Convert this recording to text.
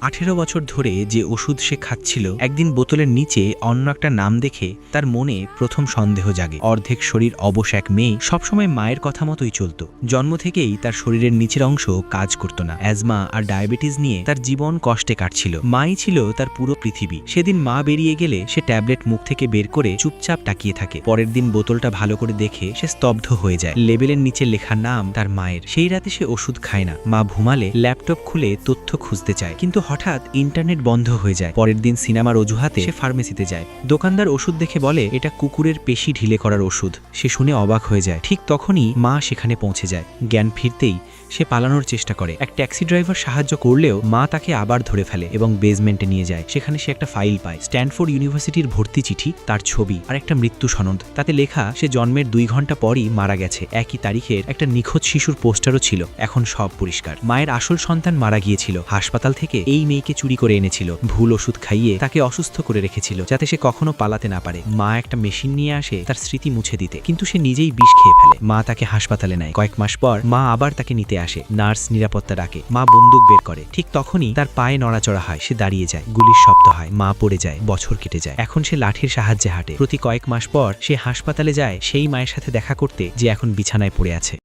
18 বছর ধরে যে ওষুধ সে খাচ্ছিল একদিন বোতলের নিচে অন্য একটা নাম দেখে তার মনে প্রথম সন্দেহ জাগে। অর্ধেক শরীর অবশ এক মেয়ে সবসময় মায়ের কথা মতোই চলত। জন্ম থেকেই তার শরীরের নিচের অংশ কাজ করত না। অ্যাজমা আর ডায়াবেটিস নিয়ে তার জীবন কষ্টে কাটছিল। মাই ছিল তার পুরো পৃথিবী। সেদিন মা বেরিয়ে গেলে সে ট্যাবলেট মুখ থেকে বের করে চুপচাপ তাকিয়ে থাকে। পরের দিন বোতলটা ভালো করে দেখে সে স্তব্ধ হয়ে যায়। লেবেলের নিচে লেখা নাম তার মায়ের। সেই রাতে সে ওষুধ খায় না। মা ঘুমালে ল্যাপটপ খুলে তথ্য খুঁজতে চায়, কিন্তু হঠাৎ ইন্টারনেট বন্ধ হয়ে যায়। পরের দিন সিনেমার অজুহাতে সে ফার্মেসিতে যায়। দোকানদার ওষুধ দেখে বলে এটা কুকুরের পেশি ঢিলে করার ওষুধ। সে শুনে অবাক হয়ে যায়। ঠিক তখনই মা সেখানে পৌঁছে যায়। জ্ঞান ফিরতেই সে পালানোর চেষ্টা করে। এক ট্যাক্সি ড্রাইভার সাহায্য করলেও মা তাকে আবার ধরে ফেলে এবং বেসমেন্টে নিয়ে যায়। সেখানে সে একটা ফাইল পায়, স্ট্যানফোর্ড ইউনিভার্সিটির ভর্তি চিঠি, তার ছবি আর একটা মৃত্যু সনদ। তাতে লেখা সে জন্মের 2 ঘন্টা পরই মারা গেছে। একই তারিখের একটা নিখোঁজ শিশুর পোস্টারও ছিল। এখন সব পরিষ্কার। মায়ের আসল সন্তান মারা গিয়েছিল। হাসপাতাল থেকে এই মেয়েকে চুরি করে এনেছিল। ভুল ওষুধ খাইয়ে তাকে অসুস্থ করে রেখেছিল যাতে সে কখনো পালাতে না পারে। মা একটা মেশিন নিয়ে আসে তার স্মৃতি মুছে দিতে, কিন্তু সে নিজেই বিষ খেয়ে ফেলে। মা তাকে হাসপাতালে নেয়। কয়েক মাস পর মা আবার তাকে নিতে আসে। নার্স নিরাপত্তা ডাকে। মা বন্দুক বের করে। ঠিক তখনই তার পায়ে নড়াচড়া হয়। সে দাঁড়িয়ে যায়। গুলির শব্দ হয়। মা পড়ে যায়। বছর কেটে যায়। এখন সে লাঠির সাহায্যে হাঁটে। প্রতি কয়েক মাস পর সে হাসপাতালে যায় সেই মায়ের সাথে দেখা করতে যে এখন বিছানায় পড়ে আছে।